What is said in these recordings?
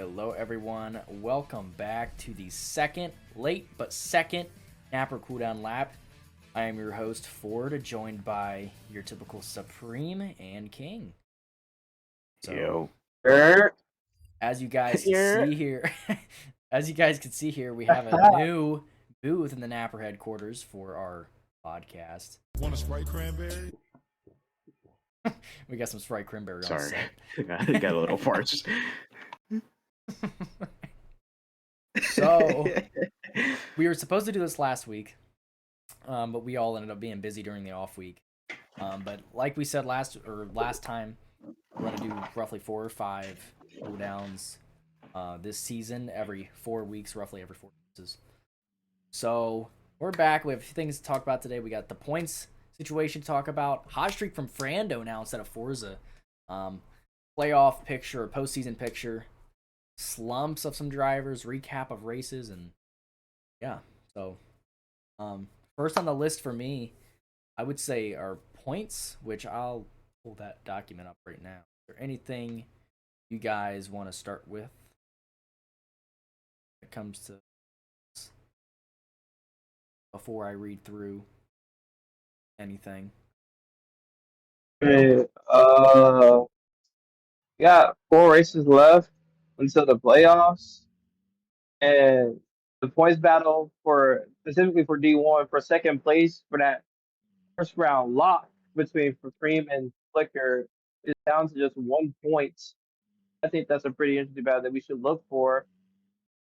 Hello, everyone. Welcome back to the late but second NAPRA Cool Down Lap. I am your host, Ford, joined by your typical Supreme and King. So, Yo. as you guys can Yeah. see here, we have a new booth in the NAPRA headquarters for our podcast. Want a Sprite cranberry? We got some Sprite cranberry on Sorry. set. Got a little parched. So, we were supposed to do this last week, but we all ended up being busy during the off week. But like we said last time, we're going to do roughly 4 or 5 cool downs this season, every 4 weeks, roughly every 4 weeks. So, we're back. We have a few things to talk about today. We got the points situation to talk about. Hot streak from Frando now instead of Forza. Playoff picture, postseason picture. Slumps of some drivers, recap of races, and yeah. So, first on the list for me, I would say are points, which I'll pull that document up right now. Is there anything you guys want to start with when it comes to before I read through anything? Hey, got 4 races left until the playoffs, and the points battle for specifically for D1 for second place for that first round lock between Supreme and Flicker is down to just 1 point. I think that's a pretty interesting battle that we should look for,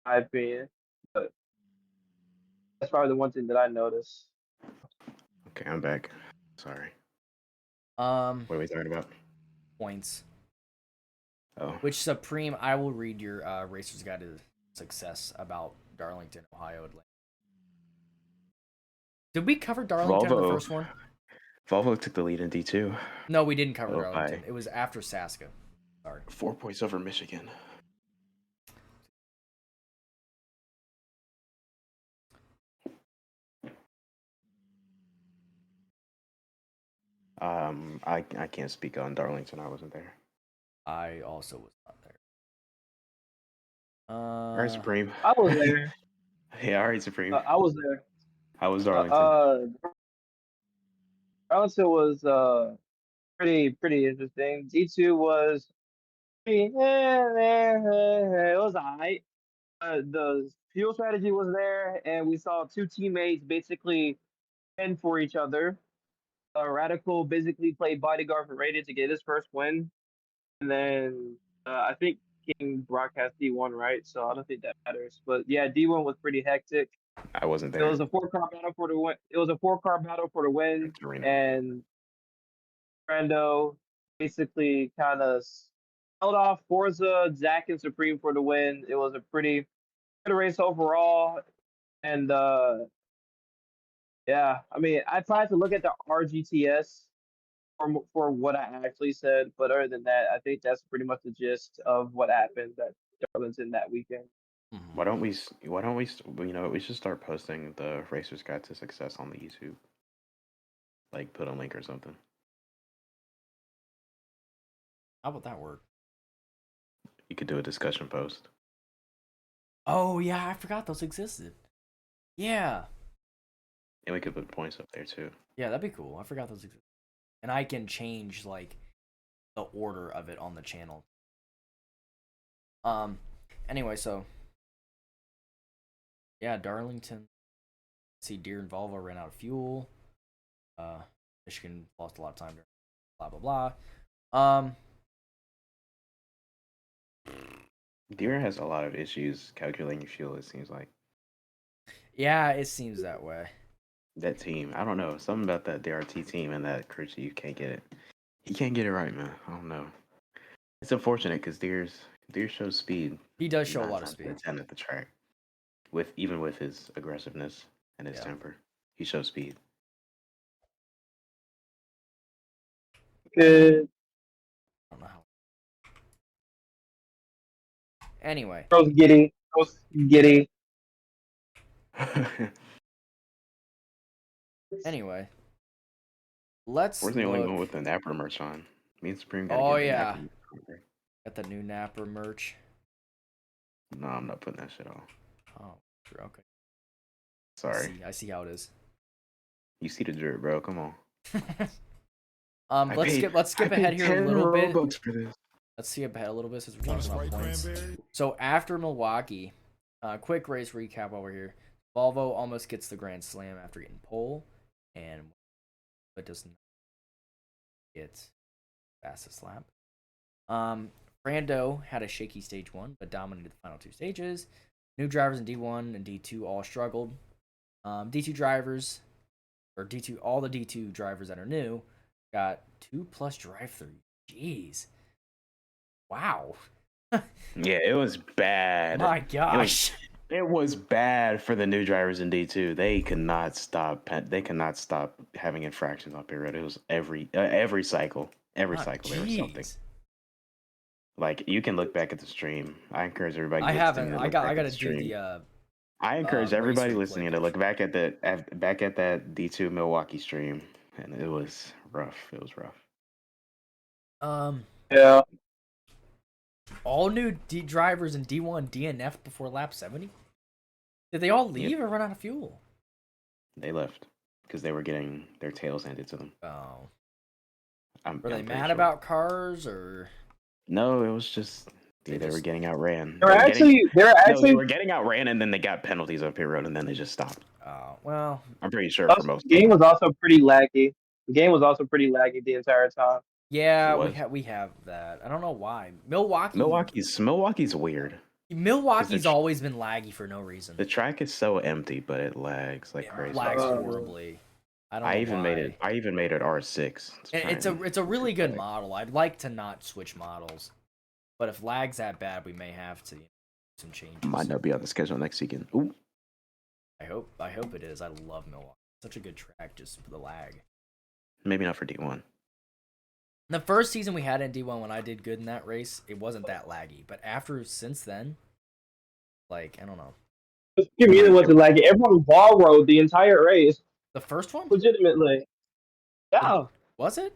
in my opinion. But that's probably the one thing that I noticed. Okay, I'm back. Sorry. What What are we talking about? points? Oh. Which Supreme? I will read your Racer's Guide to Success about Darlington, Ohio. Atlanta. Did we cover Darlington in the first one? Volvo took the lead in D2. No, we didn't cover Darlington. It was after Saska. Sorry. 4 points over Michigan. I can't speak on Darlington. I wasn't there. I also was not there. All right, Supreme. I was there. Yeah, all right, Supreme. I was there. How was Darlington? Darlington was pretty interesting. D2 was pretty, it was alright. The fuel strategy was there, and we saw 2 teammates basically fend for each other. Radical basically played bodyguard for Rated to get his first win, and then I think King broadcast D1, right? So I don't think that matters. But yeah, D1 was pretty hectic. I wasn't there. It was a 4-car battle for the win. It was a 4-car battle for the win, and Brando basically kind of held off Forza, Zach, and Supreme for the win. It was a pretty good race overall, and yeah, I mean, I tried to look at the RGTS for what I actually said, but other than that, I think that's pretty much the gist of what happened at Darlington that weekend. Why don't we, we should start posting the Racer's Guide to Success on the YouTube. Like, put a link or something. How would that work? You could do a discussion post. Oh, yeah, I forgot those existed. Yeah. And we could put points up there, too. Yeah, that'd be cool. I forgot those existed. And I can change, like, the order of it on the channel. Anyway, so... Yeah, Darlington. See, Deere and Volvo ran out of fuel. Michigan lost a lot of time. Blah, blah, blah. Deere has a lot of issues calculating fuel, it seems like. Yeah, it seems that way. That team, I don't know. Something about that DRT team and that crew chief can't get it. He can't get it right, man. I don't know. It's unfortunate because Deere shows speed. He does show a lot of speed. 10 at the track. Even with his aggressiveness and his temper. He shows speed. Good. I don't know how. Anyway. Bro's giddy. Anyway. Let's Where's the only one with the NAPRA merch on? Me and Supreme gotta Oh, get the yeah. NAPRA. Got the new NAPRA merch. No, I'm not putting that shit on. Oh, sure, okay. Sorry. I see how it is. You see the dirt, bro. Come on. Let's skip I ahead paid here a 10 little bit. Robux for this. Let's skip ahead a little bit since we're talking about points. So after Milwaukee, quick race recap over here. Volvo almost gets the Grand Slam after getting pole, but does not get fastest lap. Brando had a shaky stage 1, but dominated the final 2 stages. New drivers in D1 and D2 all struggled. D2 drivers, or D2, all the D2 drivers that are new, got 2+ drive-through. Jeez. Wow. Yeah, it was bad. My gosh. It was bad for the new drivers in D2. They could not stop. They could not stop having infractions on pit road. It was every cycle. Every cycle there was something. Like, you can look back at the stream. I encourage everybody. I haven't. I gotta do the. I encourage everybody listening to look back at that D2 Milwaukee stream, and it was rough. It was rough. Yeah. All new drivers in D1 DNF before lap 70. Did they all leave or run out of fuel? They left because they were getting their tails handed to them. Oh. Were they mad about cars or? No, it was just they were getting outran. They were getting outran, and then they got penalties on pit road, and then they just stopped. Oh well. I'm pretty sure for most. The game was also pretty laggy. The game was also pretty laggy the entire time. Yeah, we have that. I don't know why. Milwaukee's weird. Milwaukee's always been laggy for no reason. The track is so empty, but it lags like crazy. It lags horribly. I even made it R6. It's a really good model. I'd like to not switch models, but if lag's that bad, we may have to some changes. Might not be on the schedule next weekend. Ooh. I hope it is. I love Milwaukee. Such a good track, just for the lag. Maybe not for D1. The first season we had in D1 when I did good in that race, it wasn't that laggy. But since then, like, I don't know. Give me wasn't laggy. Everyone ball rode the entire race. The first one? Legitimately. Yeah. Was it?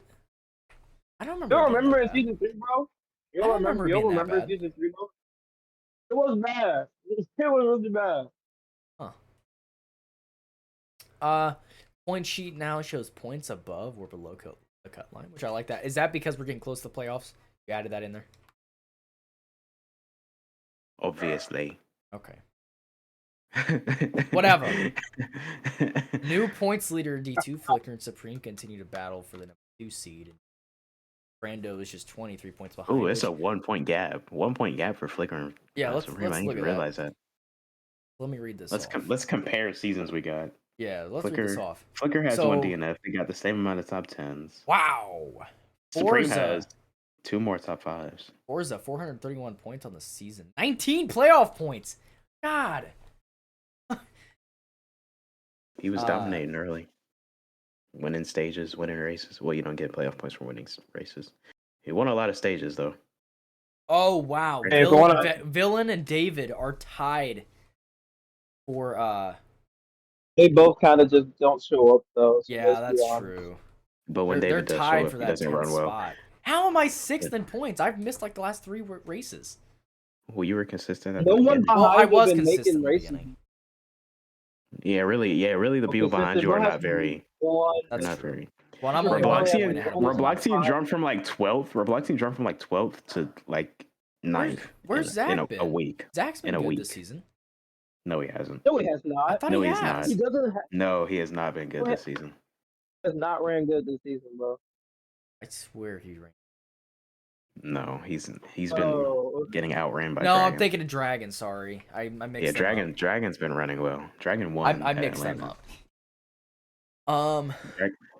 I don't remember. You don't remember in season 3, bro? You don't remember in season 3, bro? It was bad. It was really bad. Huh. Point sheet now shows points above or below the cut line, which I like that. Is that because we're getting close to the playoffs? You added that in there? Obviously. Okay. Whatever. New points leader D2, Flicker and Supreme continue to battle for the number 2 seed. Brando is just 23 points behind. Oh, it's a 1 point gap. 1 point gap for Flicker and Supreme. I didn't even realize that. Let me read this. Let's compare seasons we got. Yeah, let's read this off. Flicker has 1 DNF. They got the same amount of top 10s. Wow. Supreme has 2 more top 5s. Forza, 431 points on the season. 19 playoff points. God. He was dominating early. Winning stages, winning races. Well, you don't get playoff points for winning races. He won a lot of stages, though. Oh, wow. Villain and David are tied for... They both kind of just don't show up, though. So yeah, that's true. But when David does show up, he doesn't run well. Spot. How am I 6th in points? I've missed like the last 3 races. Well, you were consistent. I was consistent in the beginning. Yeah, really. The people behind you are not very. That's not very. Well, I'm Robloxian jumped from like 12th. Robloxian jumped from like 12th to like 9th. Where's Zach been? A week. Zach's been good this season. No, he hasn't. No, he has not. I thought no, he he's has. not. He doesn't. No, he has not been good this season. He has not ran good this season, bro. I swear he ran. No, he's been getting outran by. No, Dragon. I'm thinking of Dragon. Sorry, I mixed. Yeah, Dragon's been running well. Dragon won. I mixed them up.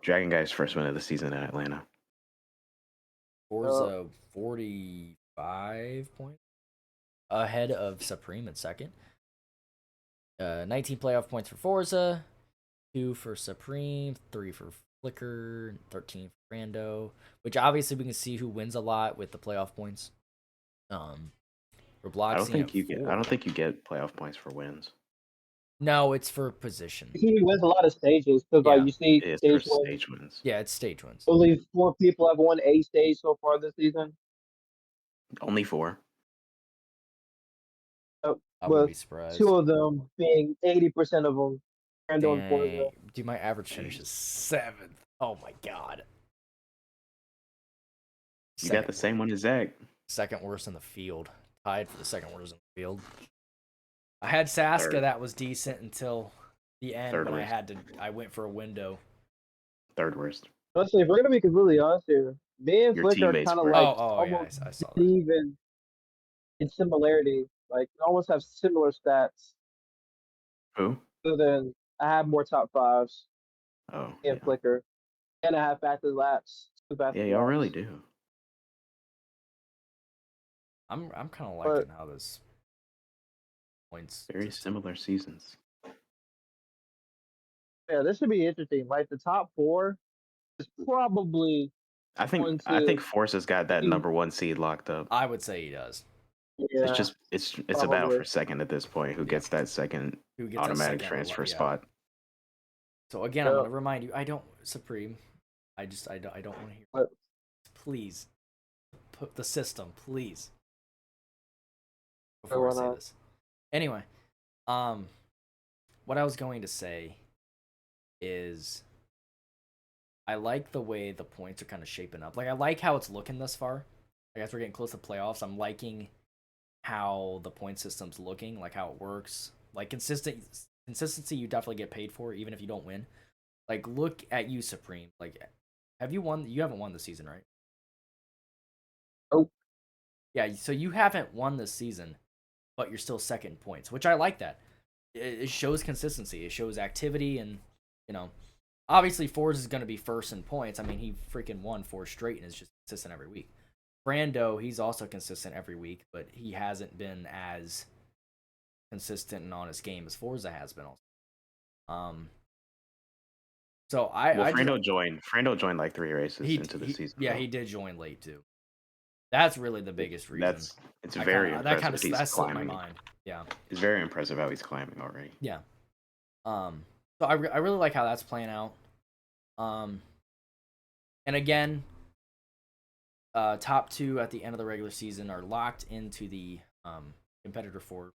Dragon guy's first win of the season in Atlanta. Forza 45 points ahead of Supreme in second. 19 playoff points for Forza, 2 for Supreme, 3 for Flicker, 13 for Brando. Which obviously we can see who wins a lot with the playoff points. Robloxian. I don't think you get playoff points for wins. No, it's for position. He wins a lot of stages because, like, you see stage wins. Yeah, it's stage wins. Only 4 people have won a stage so far this season. Only 4. I wouldn't with be surprised. two of them being 80% of them Brando and Forza. Dang. Dude, my average finish is 7th. Oh my god. You got the same one as Zach. Second worst in the field. Tied for the second worst in the field. I had Saska Third. that was decent until the end Third when worst. I went for a window. Third worst. Honestly, if we're gonna be completely honest here, me and Your Flick are teammates kind of were. like Yeah, almost I saw that. even in similarity. Like we almost have similar stats. Who? Other than I have more top fives Oh, in yeah. Flicker, and I have fastest laps, two Yeah, fastest y'all really laps. do. I'm kind of But liking how this points. Very similar seasons. yeah, this should be interesting. Like the top four is probably I going think to Forza's got that be, #1 seed locked up. I would say he does. yeah, It's a battle probably. for second at this point. Who gets that second Who gets automatic that transfer yeah. spot? So again, I'm Yeah. gonna remind you, I don't Supreme. I don't want to hear. But Please, put the system, please. Sure, Before I why say not? this. Anyway, what I was going to say is I like the way the points are kind of shaping up. Like I like how it's looking thus far. Like as we're getting close to playoffs, I'm liking how the point system's looking, like how it works. Like consistency you definitely get paid for even if you don't win. Like look at you, Supreme. Like have you won? You haven't won this season, right? Nope. Yeah, so you haven't won this season, but you're still second in points, which I like that. It shows consistency. It shows activity, and you know, obviously Forza is going to be first in points. I mean, he freaking won 4 straight and is just consistent every week. Brando, he's also consistent every week, but he hasn't been as consistent and honest game as Forza has been. Also, so Frando joined like 3 races into the season. Yeah, though. he did join late too. That's really the biggest reason. It's very impressive. That slipped my mind. Yeah, it's very impressive how he's climbing already. Yeah. So I really like how that's playing out. And again, top 2 at the end of the regular season are locked into the competitor 4.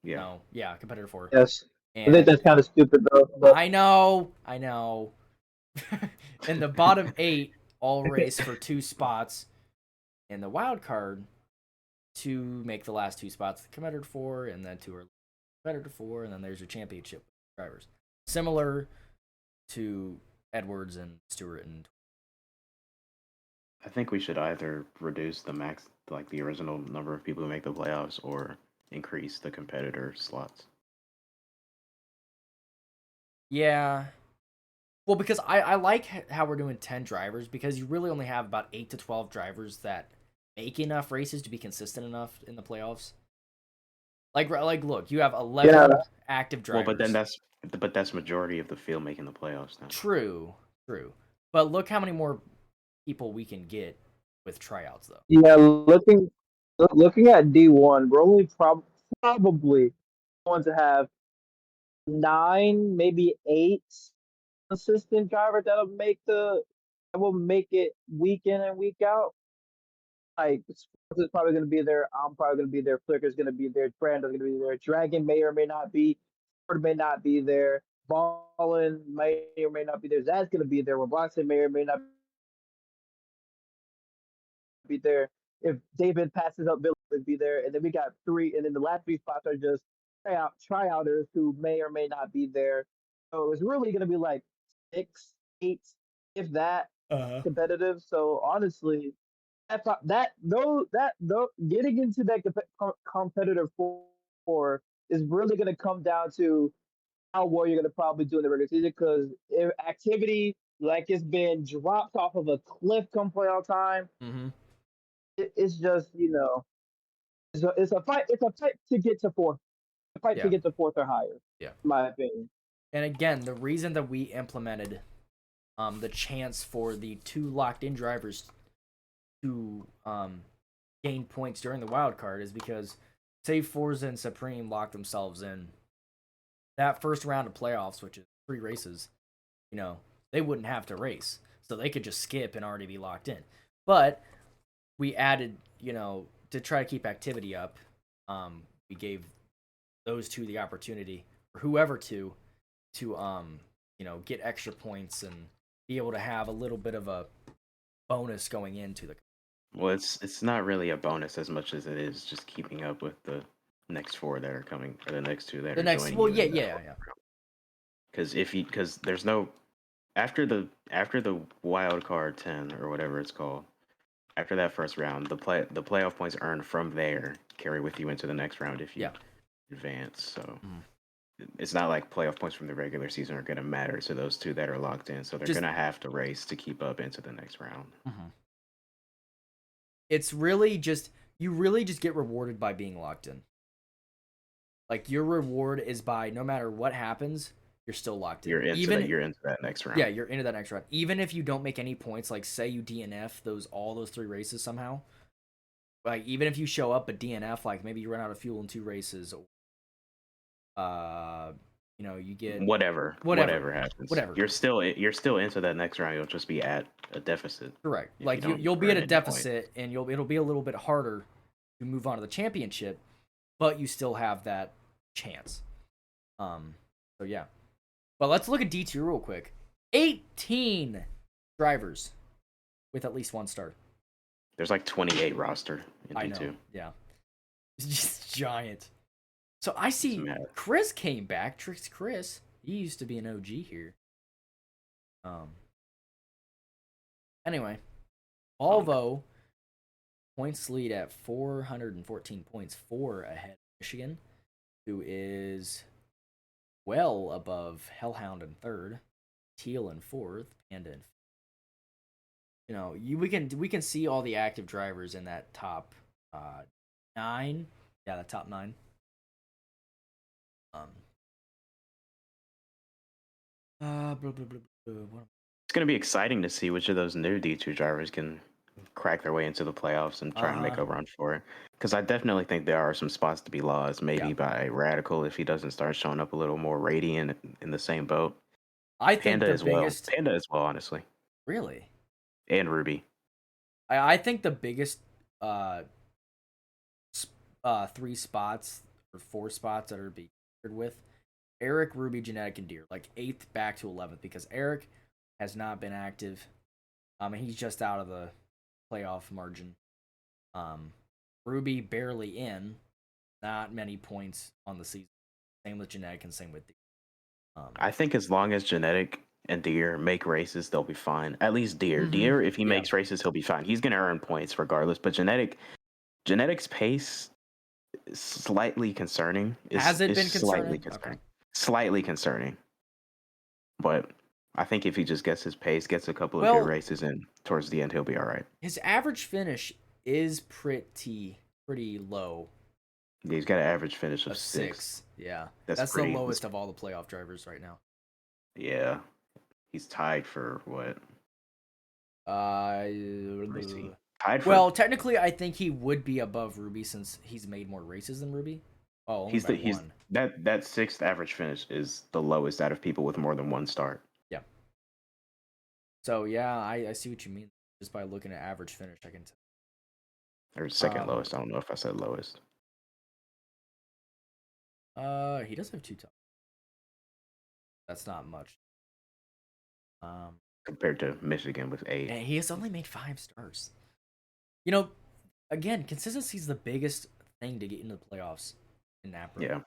Yeah. No, yeah, competitor 4. Yes. And I think that's kind of stupid though. But I know. And the bottom 8 all race for 2 spots, and the wild card to make the last 2 spots the competitor 4, and then 2 are competitor 4, and then there's your championship drivers. Similar to Edwards and Stewart and. I think we should either reduce the max, like the original number of people who make the playoffs, or increase the competitor slots. Yeah. Well, because I like how we're doing 10 drivers, because you really only have about 8 to 12 drivers that make enough races to be consistent enough in the playoffs. Like look, you have 11 active drivers. Well, but that's majority of the field making the playoffs now. True. But look how many more people we can get with tryouts, though. Yeah, looking at D1, we're only probably going to have 9, maybe 8 consistent drivers that will make it week in and week out. Like Sports is probably going to be there. I'm probably going to be there. Flicker's going to be there. Brando's going to be there. Dragon may or may not be. Ford may not be there. Ballin may or may not be there. Zad's going to be there. Roboxon may or may not be there. If David passes up, Bill would be there. And then we got 3, and then the last 3 spots are just tryouters who may or may not be there. So it's really going to be like 6, 8, if that, competitive. So honestly, getting into that competitive 4 is really going to come down to how well you're going to probably do in the regular season, because if activity like it's been dropped off of a cliff come playoff time, it's just it's a fight to get to 4th, to get to 4th or higher. Yeah, in my opinion. And again, the reason that we implemented the chance for the 2 locked in drivers to gain points during the wild card is because, say, Forza and Supreme lock themselves in that first round of playoffs, which is 3 races, they wouldn't have to race, so they could just skip and already be locked in. But we added, to try to keep activity up, we gave those two the opportunity, or whoever to get extra points and be able to have a little bit of a bonus going into the. Well, it's not really a bonus as much as it is just keeping up with the next four that are coming, or the next two that are joining. Well, you yeah. Because there's no after the wild card 10 or whatever it's called. After that first round, the playoff points earned from there carry with you into the next round if you advance. So it's not like playoff points from the regular season are going to matter to those two that are locked in. So they're going to have to race to keep up into the next round. It's really just you really just get rewarded by being locked in. Like your reward is by no matter what happens, you're still locked in. You're into that next round. Yeah, you're into that next round. Even if you don't make any points, like say you DNF all those 3 races somehow. Like even if you show up but DNF, like maybe you run out of fuel in 2 races, or you get whatever happens. Whatever. You're still into that next round. You'll just be at a deficit. Correct. Like you'll be at a deficit, and it'll be a little bit harder to move on to the championship, but you still have that chance. So yeah. But let's look at D2 real quick. 18 drivers with at least 1 start. There's like 28 roster in D2. I know. Yeah. It's just giant. So I see Chris came back. Tricks Chris. He used to be an OG here. Anyway, Volvo points lead at 414 points, 4 ahead of Michigan, who is well above Hellhound in 3rd, Teal in 4th, Panda in 5th. We can see all the active drivers in that top 9. Yeah, the top 9. It's going to be exciting to see which of those new D2 drivers can crack their way into the playoffs and try and make a run for it. Because I definitely think there are some spots to be lost, maybe by Radical if he doesn't start showing up a little more radiant in the same boat. I think Panda as well, honestly. Really? And Ruby. I think the biggest 3 spots or 4 spots that are being with Eric, Ruby, Genetic, and Deer, like 8th back to 11th, because Eric has not been active. He's just out of the playoff margin. Ruby barely in, not many points on the season. Same with Genetic and same with Deer. I think as long as Genetic and Deer make races, they'll be fine. At least Deer. Deer, if he makes races, he'll be fine. He's gonna earn points regardless. But Genetic's pace is slightly concerning. Has it been concerning? Slightly concerning. Slightly concerning. But I think if he just gets his pace, gets a couple of good races in towards the end, he'll be all right. His average finish is pretty low. Yeah, he's got an average finish of 6. Yeah, that's the lowest of all the playoff drivers right now. Yeah, he's tied for what? Tied for. Technically, I think he would be above Ruby since he's made more races than Ruby. Oh, he's one. That 6th average finish is the lowest out of people with more than 1 start. Yeah. So yeah, I see what you mean. Just by looking at average finish, I can tell. Or second lowest. I don't know if I said lowest. He does have 2 top. That's not much. Compared to Michigan with 8. And he has only made 5 stars. Again, consistency is the biggest thing to get into the playoffs in NAPRA. Yeah.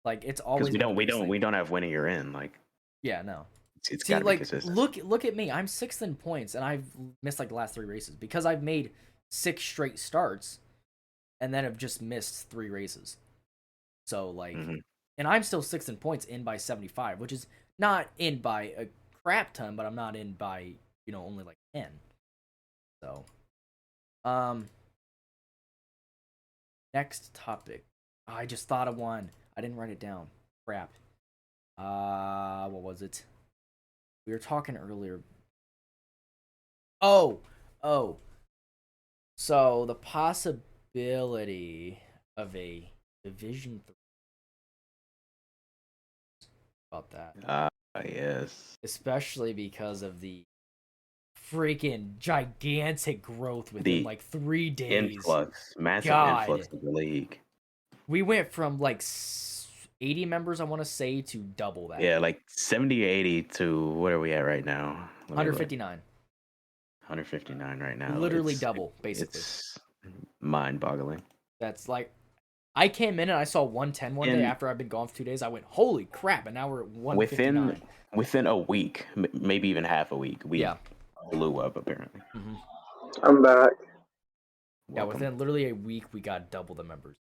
Like it's always because we don't have winning you're in. Like yeah, no. It's gotta be consistent. Look at me. I'm 6th in points, and I've missed like the last 3 races because I've made 6 straight starts, and then have just missed 3 races. So like, and I'm still 6th in points, in by 75, which is not in by a crap ton, but I'm not in by only like 10. So, next topic. I just thought of one. I didn't write it down. Crap. What was it? We were talking earlier. Oh. So the possibility of a Division 3. About that. Yes. Especially because of the freaking gigantic growth within like 3 days. Massive influx of the league. We went from like 80 members, I want to say, to double that. Yeah, like 70, 80 to what are we at right now? 159. 159 right now. Literally double, basically. It's mind-boggling. That's like, I came in and I saw 110 one day after I've been gone for 2 days. I went, holy crap! And now we're at 159. Within a week, maybe even half a week, we blew up apparently. Mm-hmm. I'm back. Yeah, within literally a week, we got double the members.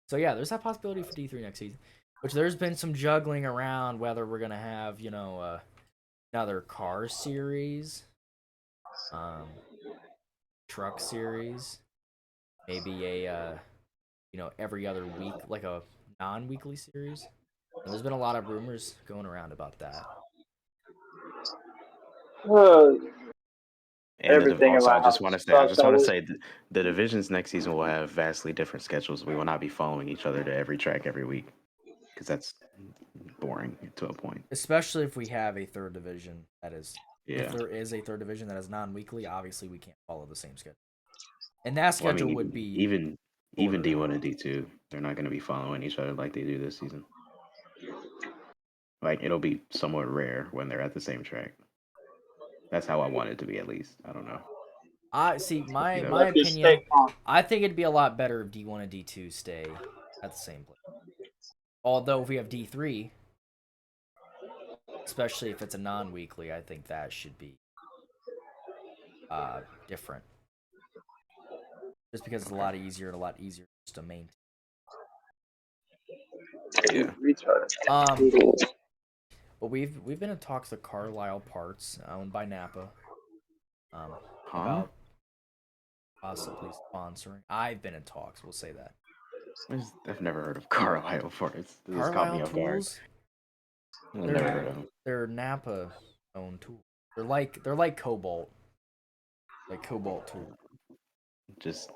So yeah, there's that possibility for D3 next season. Which there's been some juggling around whether we're gonna have, you know, another car series, truck series, maybe a you know, every other week, like a non-weekly series. And there's been a lot of rumors going around about that. Everything also, I just want to say the divisions next season will have vastly different schedules. We will not be following each other to every track every week because that's boring to a point. Especially if we have a third division that is, if there is a third division that is non-weekly, obviously we can't follow the same schedule. And that schedule would be even D1 and D2. They're not going to be following each other like they do this season. Like it'll be somewhat rare when they're at the same track. That's how I want it to be, at least. I don't know. I see. My opinion. I think it'd be a lot better if D1 and D2 stay at the same place. Although if we have D3, especially if it's a non-weekly, I think that should be different. Just because it's a lot easier just to maintain. Yeah. But we've been in talks with Carlisle Parts, owned by NAPRA, about possibly sponsoring. I've been in talks. We'll say that. I've never heard of Carlisle Parts. Carlisle Tools. I've never heard of them. They're NAPRA owned tools. They're like Cobalt, tool. Just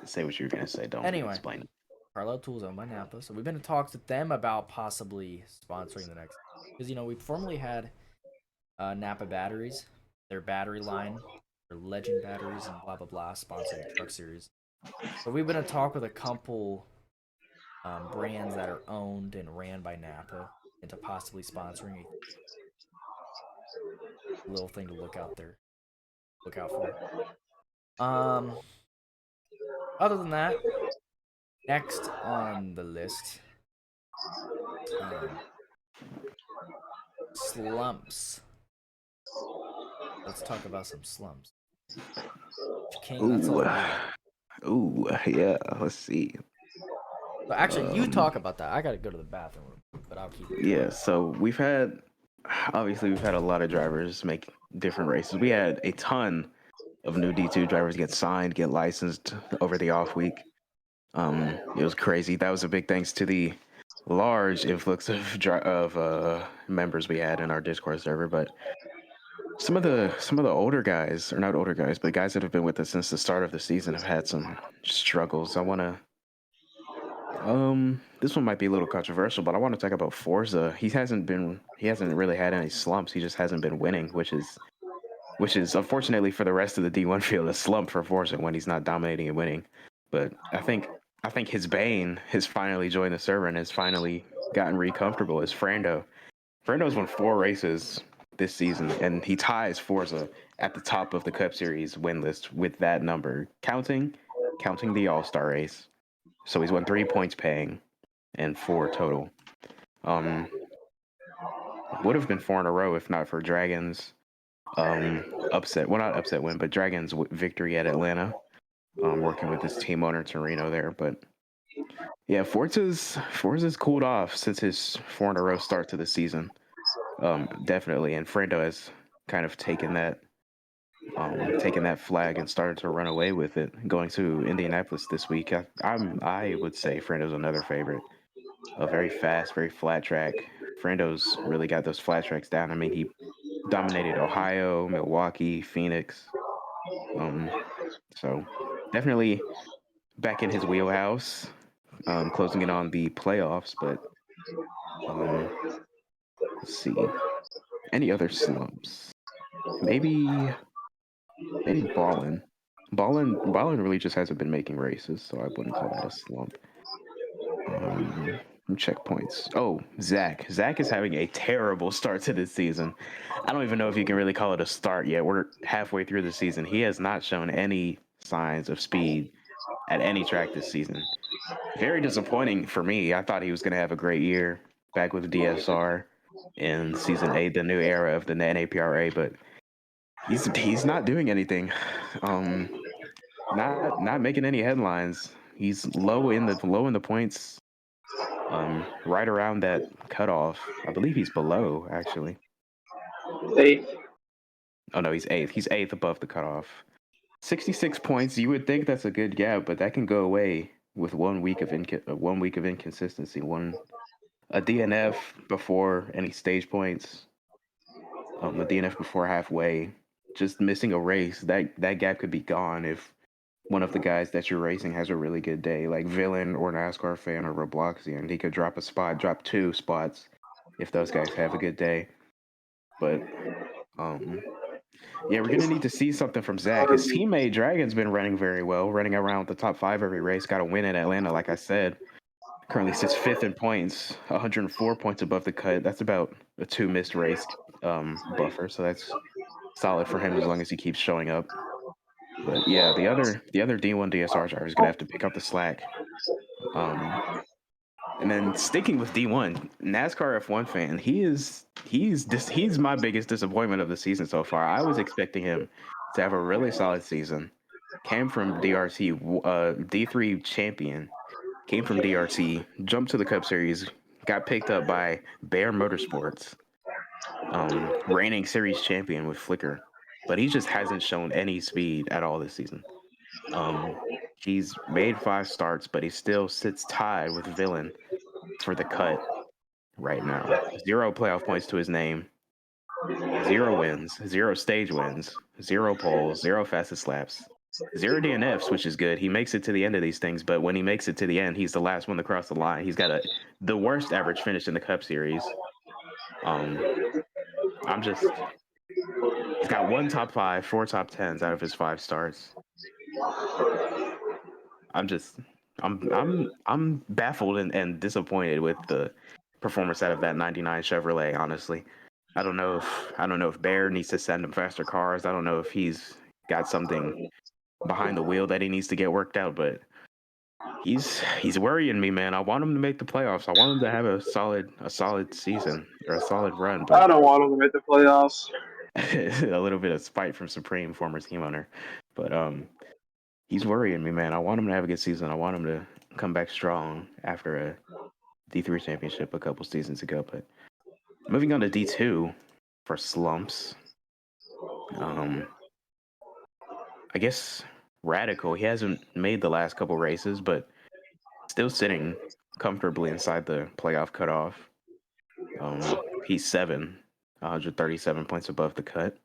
say what you're gonna say. Don't explain it. Carlisle Tools owned by NAPRA. So we've been in talks with them about possibly sponsoring the next. Because, you know, we formerly had NAPA batteries, their battery line, their Legend batteries, and blah, blah, blah, sponsoring the truck series. But we've been in talk with a couple brands that are owned and ran by NAPA into possibly sponsoring a little thing to look out for. Other than that, next on the list, slumps. Let's talk about some slumps. King, that's all you. Ooh, yeah. Let's see. But actually, you talk about that. I gotta go to the bathroom, but I'll keep it. Yeah. So we've had a lot of drivers make different races. We had a ton of new D2 drivers get signed, get licensed over the off week. It was crazy. That was a big thanks to the large influx of members we had in our Discord server. But some of the older guys, or not older guys, but guys that have been with us since the start of the season have had some struggles. I want to. This one might be a little controversial, but I want to talk about Forza. He hasn't really had any slumps. He just hasn't been winning, which is unfortunately for the rest of the D1 field a slump for Forza when he's not dominating and winning. But I think his bane has finally joined the server and has finally gotten comfortable as Frando. Frando's won 4 races this season, and he ties Forza at the top of the Cup Series win list with that number, counting the All-Star race. So he's won 3 points paying and 4 total. Would have been 4 in a row if not for Dragon's upset. Well, not upset win, but Dragon's victory at Atlanta. Working with his team owner Torino there, but yeah, Forza's cooled off since his 4 in a row start to the season. Definitely, and Frando has kind of taken that flag and started to run away with it. Going to Indianapolis this week, I would say Frando's another favorite. A very fast, very flat track. Frando's really got those flat tracks down. I mean, he dominated Ohio, Milwaukee, Phoenix. So definitely back in his wheelhouse. Closing in on the playoffs, but let's see. Any other slumps? Maybe Ballin. Ballin really just hasn't been making races, so I wouldn't call that a slump. Checkpoints. Oh, Zach. Zach is having a terrible start to this season. I don't even know if you can really call it a start yet. We're halfway through the season. He has not shown any signs of speed at any track this season. Very disappointing for me. I thought he was going to have a great year back with DSR in season 8, the new era of the NAPRA, but he's not doing anything. Not making any headlines. He's low in the points. Right around that cutoff. I believe he's below, actually. 8th. Oh no, he's 8th. He's 8th above the cutoff. 66 points. You would think that's a good gap, but that can go away with 1 week of inconsistency. A DNF before any stage points. A DNF before halfway. Just missing a race. That gap could be gone if one of the guys that you're racing has a really good day, like Villain or NASCAR Fan or Robloxian. He could drop 2 spots if those guys have a good day. But yeah, we're gonna need to see something from Zach. His teammate Dragon's been running very well, running around the top 5 every race. Got a win in Atlanta, like I said. Currently sits 5th in points, 104 points above the cut. That's about a 2 missed race buffer, so that's solid for him as long as he keeps showing up. But yeah, the other D1 DSR driver is gonna have to pick up the slack. And then sticking with D1, NASCAR F1 fan, he's my biggest disappointment of the season so far. I was expecting him to have a really solid season. Came from DRT, D3 champion. Came from DRT, jumped to the Cup Series, got picked up by Bear Motorsports, reigning series champion with Flickr. But he just hasn't shown any speed at all this season. He's made 5 starts, but he still sits tied with Villain for the cut right now. 0 playoff points to his name. 0 wins, 0 stage wins, 0 poles, 0 fastest laps, 0 DNFs, which is good. He makes it to the end of these things, but when he makes it to the end, he's the last one to cross the line. He's got the worst average finish in the Cup Series. He's got 1 top 5, 4 top 10s out of his 5 starts. I'm baffled and disappointed with the performance out of that 99 Chevrolet, honestly. I don't know if Bear needs to send him faster cars. I don't know if he's got something behind the wheel that he needs to get worked out, but he's worrying me, man. I want him to make the playoffs. I want him to have a solid season or a solid run, but I don't want him to make the playoffs. a little bit of spite from Supreme, former team owner. But he's worrying me, man. I want him to have a good season. I want him to come back strong after a D3 championship a couple seasons ago. But moving on to D2 for slumps. I guess Radical, he hasn't made the last couple races, but still sitting comfortably inside the playoff cutoff. He's 7, 137 points above the cut.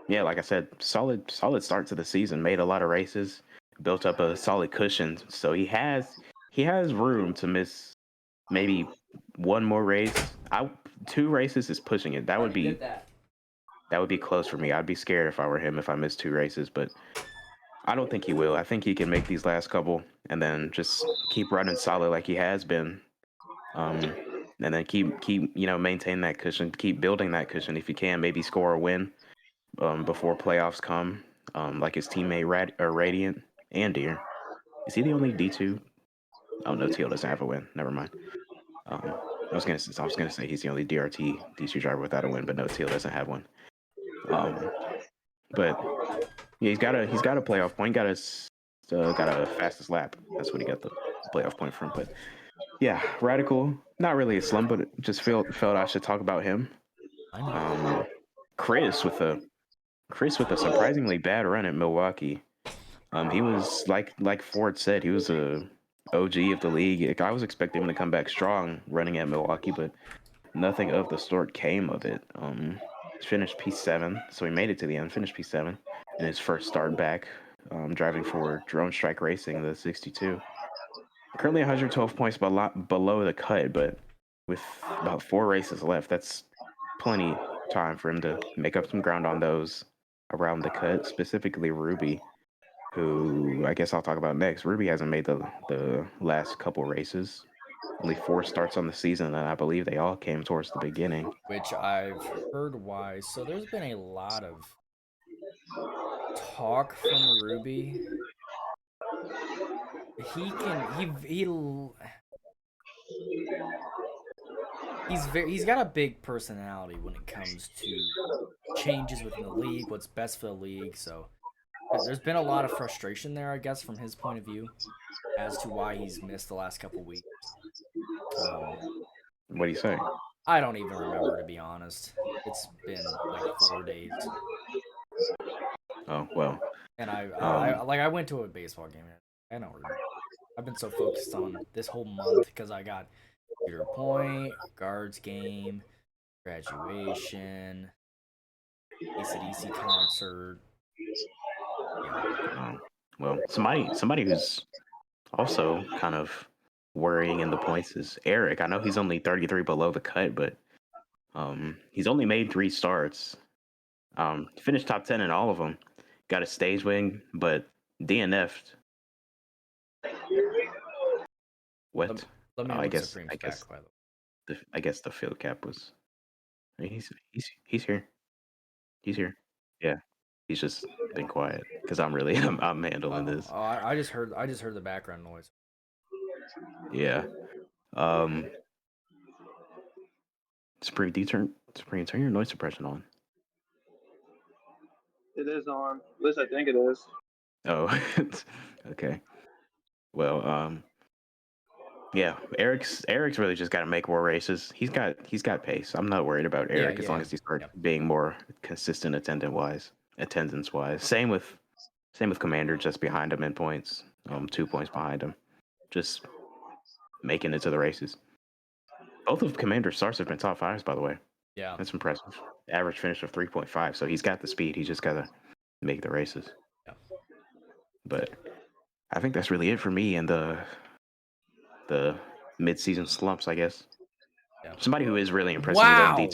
Yeah, like I said, solid start to the season. Made a lot of races, built up a solid cushion. So he has room to miss maybe 1 more race. 2 races is pushing it. That would be close for me. I'd be scared if I were him if I missed 2 races, but I don't think he will. I think he can make these last couple and then just keep running solid like he has been. And then keep maintain that cushion, keep building that cushion if you can. Maybe score a win before playoffs come, like his teammate Radiant and Deer. Is he the only D2? Oh no, Teal doesn't have a win. Never mind. I was gonna say he's the only DRT D2 driver without a win, but no, Teal doesn't have one. But yeah, he's got a playoff point. Got a fastest lap. That's what he got the playoff point from. But yeah, Radical, not really a slump, but just felt I should talk about him. Chris with a surprisingly bad run at Milwaukee. He was like Ford said, he was a OG of the league. I was expecting him to come back strong running at Milwaukee, but nothing of the sort came of it. Finished P7, so he made it to the end. Finished P7 in his first start back, driving for Drone Strike Racing, the 62. Currently 112 points below the cut, but with about 4 races left, that's plenty time for him to make up some ground on those around the cut, specifically Ruby, who I guess I'll talk about next. Ruby hasn't made the last couple races. Only 4 starts on the season, and I believe they all came towards the beginning. Which I've heard why. So there's been a lot of talk from Ruby. He's got a big personality when it comes to changes within the league, what's best for the league. So there's been a lot of frustration there, I guess, from his point of view, as to why he's missed the last couple weeks. What do you say? I don't even remember, to be honest. It's been like 4 days. Oh well. And I went to a baseball game. I don't remember. I've been so focused on this whole month because I got Peter Point, guards game, graduation, AC/DC concert. Yeah. Well, somebody who's also kind of worrying in the points is Eric. I know he's only 33 below the cut, but he's only made 3 starts. Finished top 10 in all of them. Got a stage win, but DNF'd. What? Let me look Supreme's back, by the way. I guess the field cap was. I mean, he's here. He's here. Yeah, he's just been quiet because I'm handling this. Oh, I just heard the background noise. Yeah. Supreme, turn your noise suppression on. It is on. At least I think it is. Oh, okay. Well, yeah, Eric's really just got to make more races. He's got pace. I'm not worried about Eric as long as he starts being more consistent attendance wise. Same with Commander, just behind him in points. 2 points behind him, just making it to the races. Both of Commander's starts have been top 5s, by the way. Yeah, that's impressive. Average finish of 3.5. So he's got the speed. He just gotta make the races. Yeah. But I think that's really it for me in the mid-season slumps, I guess. Yeah. Somebody who is really impressing me in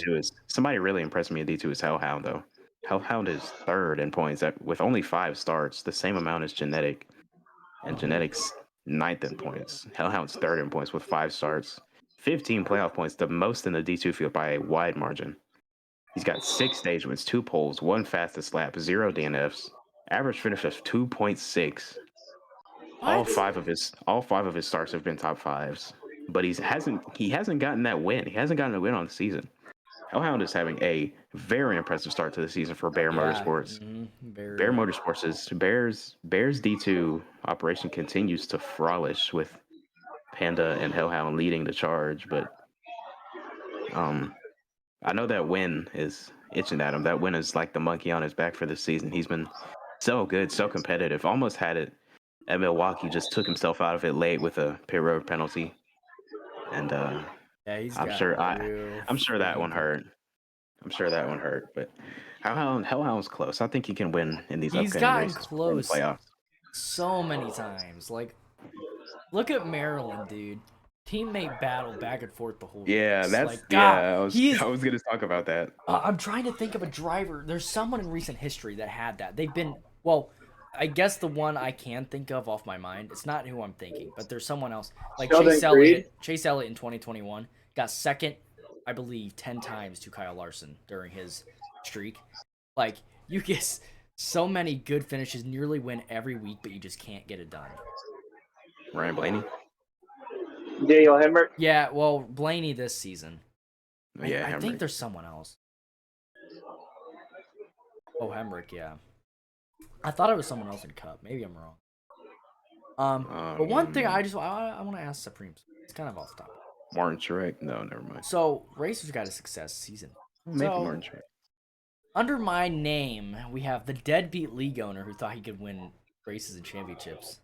D2 is Hellhound, though. Hellhound is 3rd in points with only 5 starts, the same amount as Genetic, and Genetic's 9th in points. Hellhound's 3rd in points with 5 starts, 15 playoff points, the most in the D2 field by a wide margin. He's got 6 stage wins, 2 poles, 1 fastest lap, 0 DNFs, average finish of 2.6. All five of his starts have been top 5s, but he hasn't gotten that win. He hasn't gotten a win on the season. Hellhound is having a very impressive start to the season for Bear Motorsports. Bear Motorsports is Bear's D2 operation continues to flourish with Panda and Hellhound leading the charge, but I know that win is itching at him. That win is like the monkey on his back for this season. He's been so good, so competitive. Almost had it at Milwaukee, just took himself out of it late with a pit road penalty, and I'm sure that one hurt. But Hellhound's close. I think he can win in these upcoming races. He's gotten close so many times. Like, look at Maryland, dude. Teammate battle back and forth the whole race. I was gonna talk about that. I'm trying to think of a driver. There's someone in recent history that had that. They've been I guess the one I can think of off my mind, it's not who I'm thinking, but there's someone else. Like Chase Elliott in 2021 got second, I believe, 10 times to Kyle Larson during his streak. Like, you get so many good finishes, nearly win every week, but you just can't get it done. Ryan Blaney? Daniel Hemrick? Yeah, well, Blaney this season. Yeah, I think there's someone else. Oh, Hemrick, yeah. I thought it was someone else in Cup. Maybe I'm wrong. But one thing I want to ask Supreme. It's kind of off topic. Martin Truex? No, never mind. So Racers got a success season. Maybe Martin Truex. Under my name, we have the deadbeat league owner who thought he could win races and championships.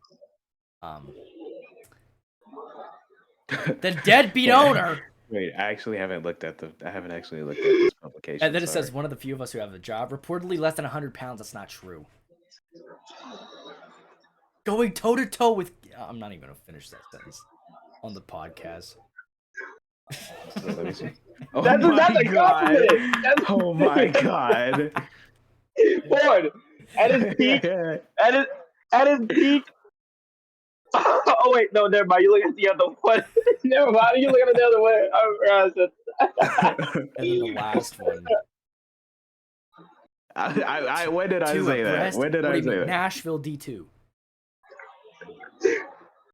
The deadbeat owner. Wait, I haven't actually looked at this publication. And then it says one of the few of us who have a job, reportedly less than 100 pounds. That's not true. Going toe to toe with. I'm not even gonna finish that sentence on the podcast. Let me see. Oh that's my god! Oh my god! Ford, at his peak, At his peak. Oh wait, no, never mind. You look at the other one. Never mind. You look at the other one. And then the last one. When did I say that? When did I say that? Nashville D2.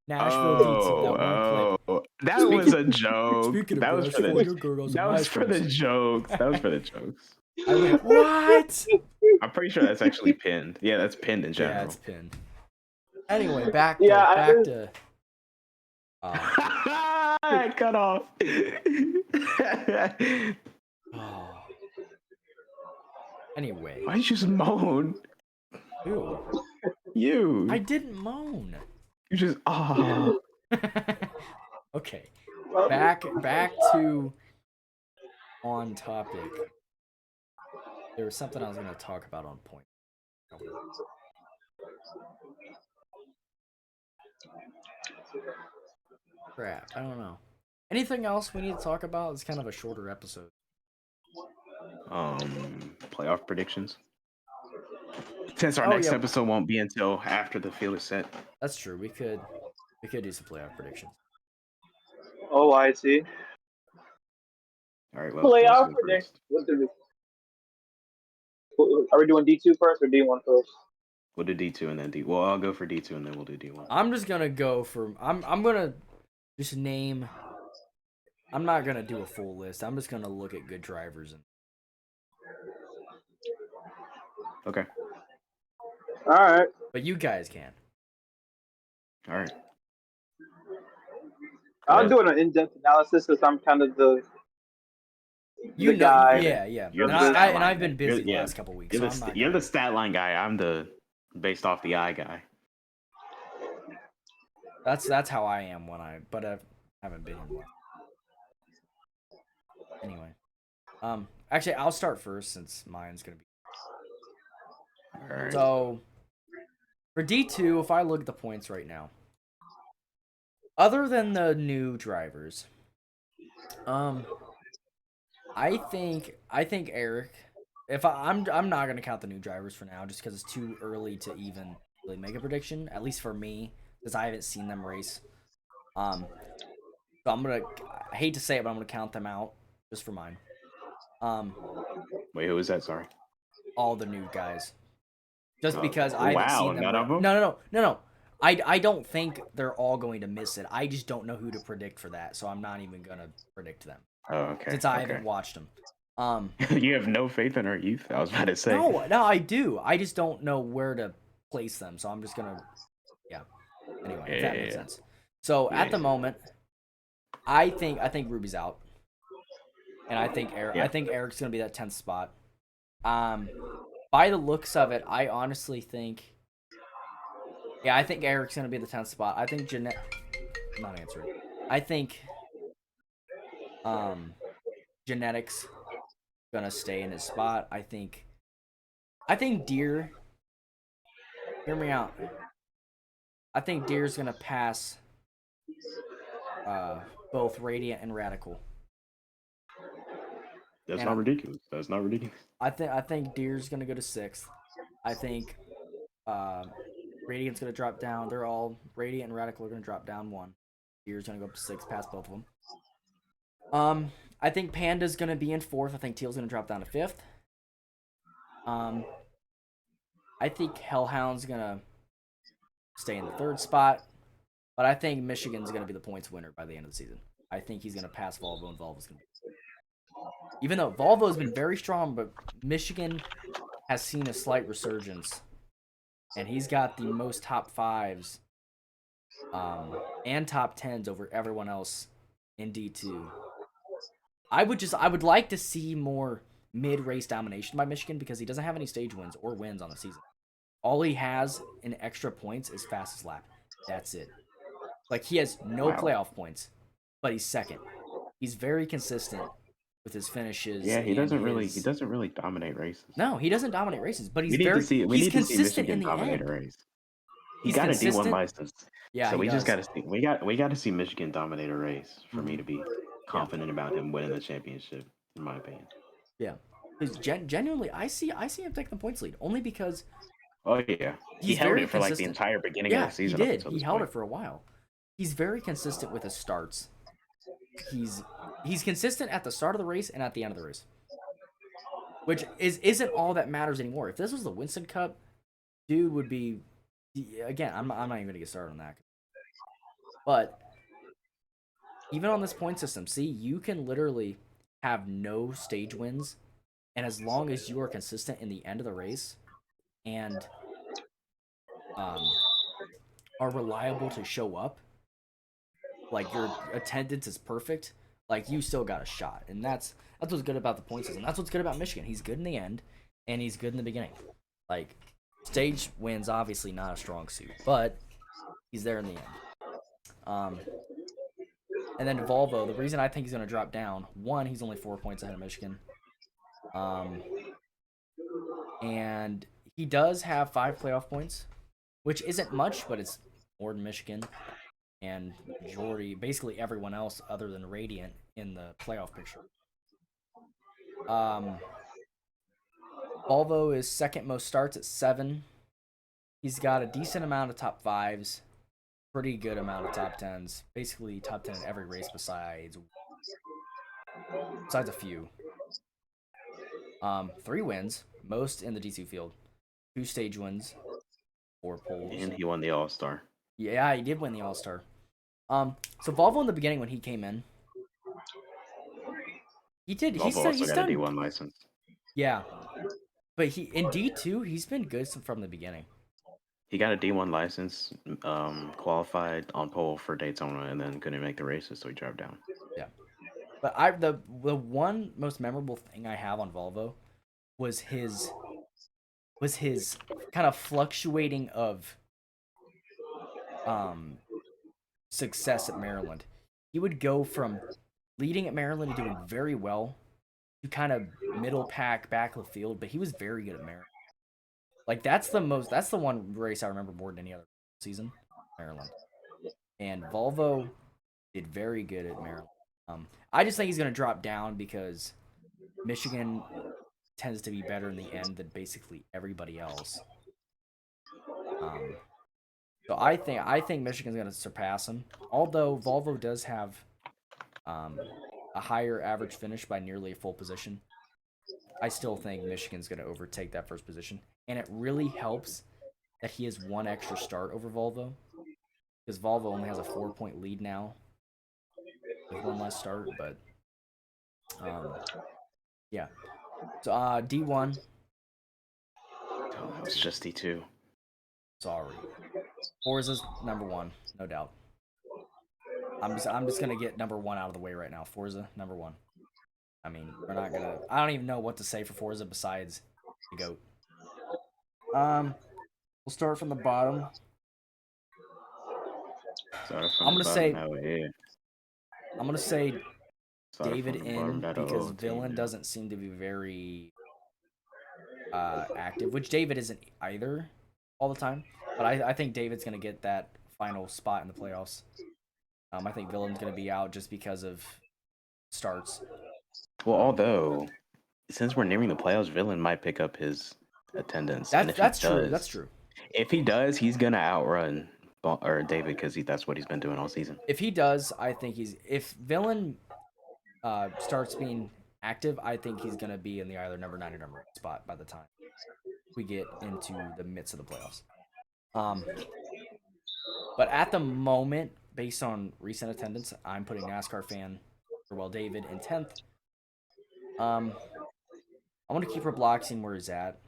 Nashville D2. That one clip. That was a joke. Speaking That of was for the jokes. That was for the jokes. I went, what? I'm pretty sure that's actually pinned. Yeah, that's pinned in general. Yeah, it's pinned. Anyway, back to cut off. Oh. Anyway. Why did you just moan? Ew. You. I didn't moan. You just Okay. Back to on topic. There was something I was gonna talk about on point. Crap, I don't know. Anything else we need to talk about? It's kind of a shorter episode. Playoff predictions. Since our next episode won't be until after the field is set. That's true. We could do some playoff predictions. Oh, I see. All right. Well, playoff predictions. Are we doing D2 first or D1 first? We'll do D2 and then D. Well, I'll go for D2 and then we'll do D1. I'm just gonna go for. I'm gonna just name. I'm not gonna do a full list. I'm just gonna look at good drivers and. Okay. All right. But you guys can. All right. I'm doing an in-depth analysis because I'm kind of the guy. Yeah. And I've been busy the last couple weeks. You're the stat line guy. I'm the based off the eye guy. That's how I am but I haven't been in one. Anyway, actually, I'll start first since mine's gonna be. Right. So, for D2, if I look at the points right now, other than the new drivers, I think Eric. I'm not gonna count the new drivers for now, just because it's too early to even really make a prediction. At least for me, because I haven't seen them race. So I hate to say it, but I'm gonna count them out just for mine. Wait, who was that? Sorry. All the new guys. Just because I haven't seen them. None of them? No. I don't think they're all going to miss it. I just don't know who to predict for that, so I'm not even gonna predict them. Oh, okay. Since I haven't watched them. You have no faith in our youth? I was about to say. No, I do. I just don't know where to place them, so I'm just gonna. Yeah. Anyway, if that makes sense. So at the moment, I think Ruby's out, and I think Eric's gonna be that 10th spot. By the looks of it, I honestly think. Yeah, I think Eric's gonna be the 10th spot. I think I'm not answering. I think Genetics gonna stay in his spot. I think Deer. Hear me out. I think Deer's gonna pass both Radiant and Radical. That's not ridiculous. I think Deer's gonna go to 6th. I think Radiant's gonna drop down. They're all Radiant and Radical are gonna drop down 1. Deer's gonna go up to 6, past both of them. I think Panda's gonna be in 4th. I think Teal's gonna drop down to 5th. I think Hellhound's gonna stay in the 3rd spot, but I think Michigan's gonna be the points winner by the end of the season. I think he's gonna pass Volvo, and Volvo's gonna be. Even though Volvo's been very strong, but Michigan has seen a slight resurgence, and he's got the most top 5s and top 10s over everyone else in D2. I would like to see more mid-race domination by Michigan because he doesn't have any stage wins or wins on the season. All he has in extra points is fastest lap. That's it. Like, he has no playoff points, but he's 2nd. He's very consistent with his finishes. Yeah, he doesn't really dominate races. No, he doesn't dominate races, but he's he's consistent in the end. A race. He got a D1 license. Yeah, so we just got to see. We got to see Michigan dominate a race for me to be confident about him winning the championship, in my opinion. Yeah, because genuinely, I see him taking the points lead only because Oh yeah, he He's held very it for like the consistent. entire beginning of Yeah, the he season up did. until He this held point. it for a while. He's very consistent with his starts. He's consistent at the start of the race and at the end of the race, which isn't all that matters anymore. If this was the Winston Cup, dude would be again. I'm not even gonna get started on that. But even on this point system, see, you can literally have no stage wins, and as long as you are consistent in the end of the race and um, are reliable to show up, like your attendance is perfect, like you still got a shot, and that's what's good about the point system. That's what's good about Michigan. He's good in the end, and he's good in the beginning. Like stage wins, obviously not a strong suit, but he's there in the end. Um, and then Volvo, the reason I think he's going to drop down, one, he's only 4 points ahead of Michigan. Um, and he does have 5 playoff points, which isn't much, but it's more than Michigan and majority, basically everyone else other than Radiant in the playoff picture. Um, Volvo is second most starts at 7. He's got a decent amount of top 5s, pretty good amount of top 10s, basically top 10 in every race besides a few. 3 wins, most in the D2 field, 2 stage wins, 4 poles. And he won the All Star. Yeah, he did win the All Star. So Volvo in the beginning when he came in, he did. Volvo He's got a done. D1 license. Yeah, but he in D2 he's been good from the beginning. He got a D1 license, qualified on pole for Daytona, and then couldn't make the races, so he dropped down. Yeah, but the one most memorable thing I have on Volvo was his kind of fluctuating of success at Maryland. He would go from leading at Maryland and doing very well to kind of middle pack back of the field, but he was very good at Maryland. Like that's the one race I remember more than any other season, Maryland. And Volvo did very good at Maryland. I just think he's going to drop down because Michigan tends to be better in the end than basically everybody else. So I think Michigan's going to surpass him. Although Volvo does have a higher average finish by nearly a full position, I still think Michigan's going to overtake that first position. And it really helps that he has one extra start over Volvo, because Volvo only has a 4-point lead now with one less start. But yeah. So D1. Oh, that was just D2. Sorry. Forza's number 1, no doubt. I'm just gonna get number 1 out of the way right now. Forza number 1. I mean, we're not gonna. I don't even know what to say for Forza besides the GOAT. We'll start from the bottom. I'm gonna say David in because Villain doesn't seem to be very active, which David isn't either all the time. But I think David's gonna get that final spot in the playoffs. I think Villain's gonna be out just because of starts. Well, although since we're nearing the playoffs, Villain might pick up his attendance. That's true. That's true. If he does, he's gonna outrun David because that's what he's been doing all season. If he does, I think if Villain starts being active, I think he's gonna be in the either number 9 or number 8 spot by the time we get into the midst of the playoffs. But at the moment, based on recent attendance, I'm putting NASCAR fan David in 10th. I want to keep Robloxing where he's at.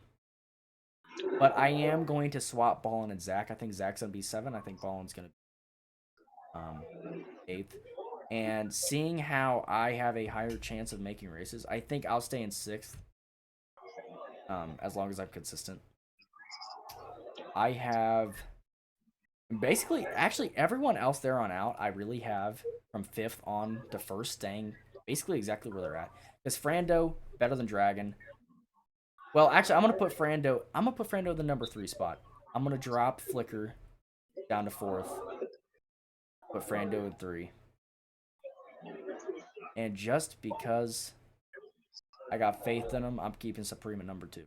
But I am going to swap Ballin and Zach. I think Zach's going to be 7. I think Ballin's going to be 8th. And seeing how I have a higher chance of making races, I think I'll stay in 6th. As long as I'm consistent. I have basically, actually, everyone else there on out, I really have from 5th on to 1st staying basically exactly where they're at. Because Frando, better than Dragon. Well, actually, I'm gonna put Frando in the number 3 spot. I'm gonna drop Flicker down to 4th. Put Frando in 3. And just because I got faith in him, I'm keeping Supreme at number 2.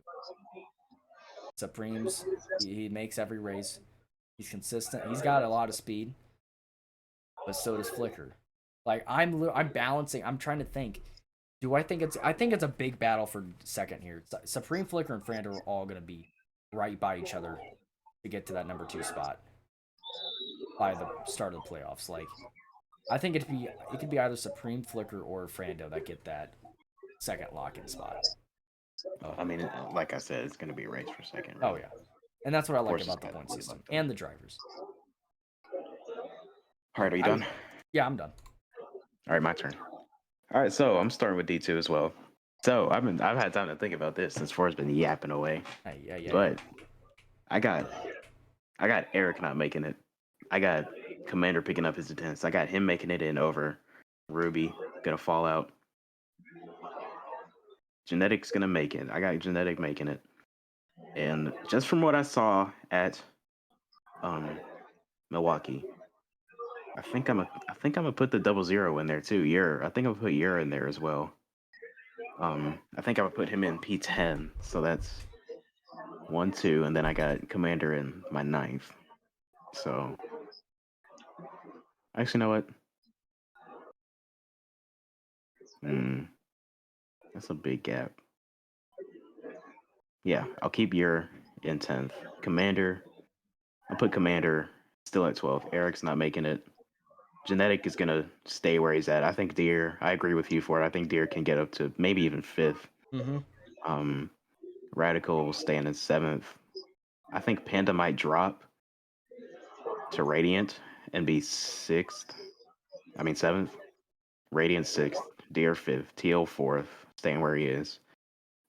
Supremes, he makes every race. He's consistent. He's got a lot of speed, but so does Flicker. Like I'm balancing. I'm trying to think. Do I think it's? I think it's a big battle for second here. Supreme, Flicker, and Frando are all gonna be right by each other to get to that number 2 spot by the start of the playoffs. Like I think it could be either Supreme, Flicker, or Frando that get that second lock-in spot. I mean, like I said, it's going to be a race for second. Really. Oh yeah, and that's what I like Forces about the got point one system left, though. and the drivers. All right, are you done? Yeah, I'm done. All right, my turn. All right, so I'm starting with D2 as well. So I've had time to think about this since Forrest's been yapping away. Yeah. But I got Eric not making it. I got Commander picking up his attendance. I got him making it in over Ruby, gonna fall out. Genetic's gonna make it. I got Genetic making it. And just from what I saw at Milwaukee, I think I'm gonna put the 00 in there too. I think I'm gonna put Ura in there as well. I think I would put him in P10. So that's 1, 2, and then I got Commander in my 9th. So actually, you know what? That's a big gap. Yeah, I'll keep Ura in 10th. Commander, I'll put Commander still at 12th. Eric's not making it. Genetic is gonna stay where he's at. I think Deer. I agree with you for it. I think Deer can get up to maybe even 5th. Radical will stand in 7th. I think Panda might drop to Radiant and be 6th. I mean 7th. Radiant 6th. Deer 5th. TL 4th. Staying where he is.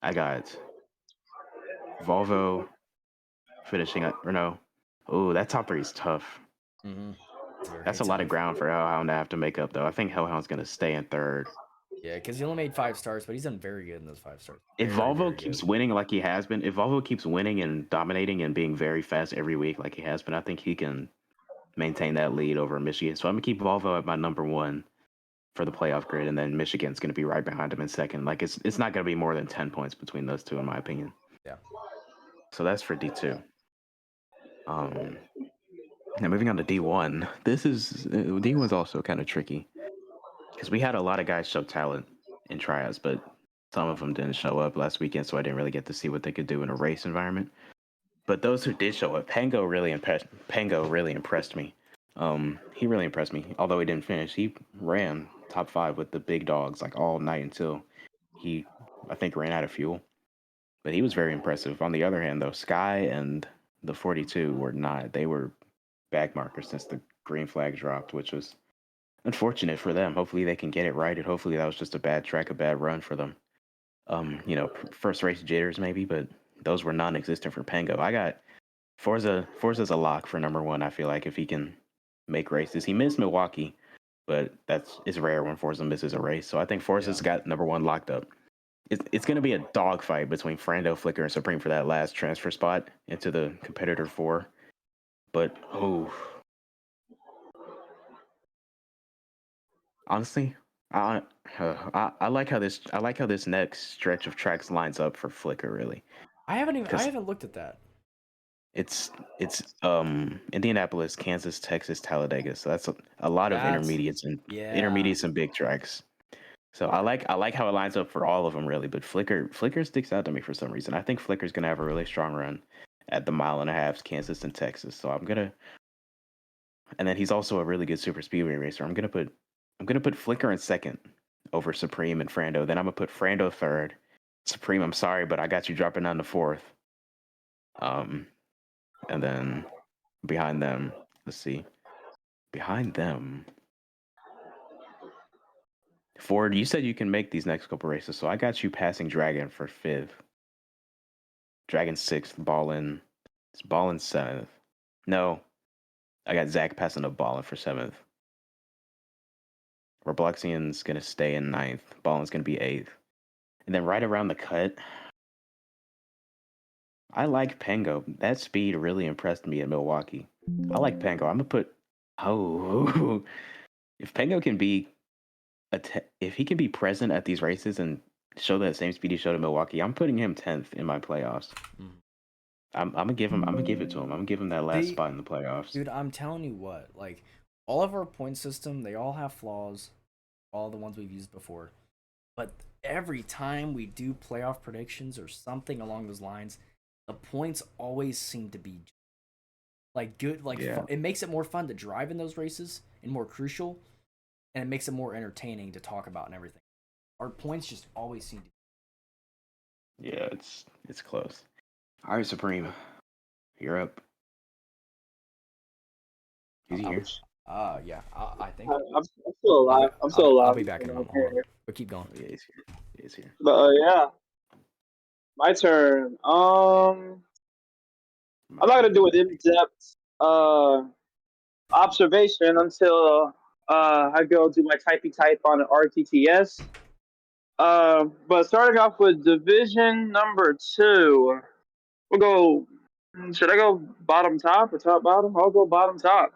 I got Volvo finishing up. Or no. Oh, that top 3 is tough. That's a lot of ground for Hellhound to have to make up, though. I think Hellhound's going to stay in 3rd. Yeah, because he only made 5 stars, but he's done very good in those 5 stars. If Volvo keeps winning like he has been, if Volvo keeps winning and dominating and being very fast every week like he has been, I think he can maintain that lead over Michigan. So I'm going to keep Volvo at my number 1 for the playoff grid, and then Michigan's going to be right behind him in 2nd. Like, it's not going to be more than 10 points between those two, in my opinion. Yeah. So that's for D2. Now moving on to D1. D1's also kind of tricky because we had a lot of guys show talent in tryouts, but some of them didn't show up last weekend, so I didn't really get to see what they could do in a race environment. But those who did show up, Pango really impressed me. He really impressed me. Although he didn't finish, he ran top 5 with the big dogs like all night until he, I think, ran out of fuel. But he was very impressive. On the other hand, though, Sky and the 42 were not. They were back markers since the green flag dropped, which was unfortunate for them. Hopefully they can get it right, and hopefully that was just a bad track, a bad run for them. First race jitters maybe, but those were non-existent for Pango. I got Forza's a lock for number 1. I feel like if he can make races, he missed Milwaukee, but it's rare when Forza misses a race. So I think Forza's got number 1 locked up. It's going to be a dogfight between Frando, Flicker, and Supreme for that last transfer spot into the competitor 4. But honestly, I like how this next stretch of tracks lines up for Flicker. Really, I haven't looked at that. It's Indianapolis, Kansas, Texas, Talladega. So that's a lot of intermediates and big tracks. So I like how it lines up for all of them, really. But Flicker sticks out to me for some reason. I think Flicker's gonna have a really strong run at the 1.5 miles, Kansas and Texas. So and then he's also a really good super speedway racer. I'm gonna put Flicker in 2nd over Supreme and Frando. Then I'm gonna put Frando 3rd. Supreme, I'm sorry, but I got you dropping down to 4th. And then behind them, let's see. Behind them, Ford, you said you can make these next couple races, so I got you passing Dragon for 5th. Dragon 6th, Ballin 7th. No, I got Zach passing up Ballin for 7th. Robloxian's going to stay in 9th. Ballin's going to be 8th. And then right around the cut, I like Pango. That speed really impressed me in Milwaukee. I like Pango. I'm going to put... if Pango can be... if he can be present at these races and show that same speed he showed in Milwaukee, I'm putting him 10th in my playoffs. I'm gonna give him. I'm gonna give it to him. I'm gonna give him that last spot in the playoffs. Dude, I'm telling you what, like all of our point system, they all have flaws, all the ones we've used before. But every time we do playoff predictions or something along those lines, the points always seem to be like good. Like Yeah. it makes it more fun to drive in those races and more crucial, and it makes it more entertaining to talk about and everything. Our points just always seem to. Yeah, it's close. All right, Supreme, you're up. Is he here? Yeah, I think I'm still alive. I'm still I'll alive. be back in a moment. Hold on, but keep going. Oh, yeah, he's here. He's here. But yeah, my turn. I'm not gonna do an in-depth observation until I go do my typey type on an RTTS. But starting off with division number 2, we'll go. Should I go bottom top or top bottom? I'll go bottom top.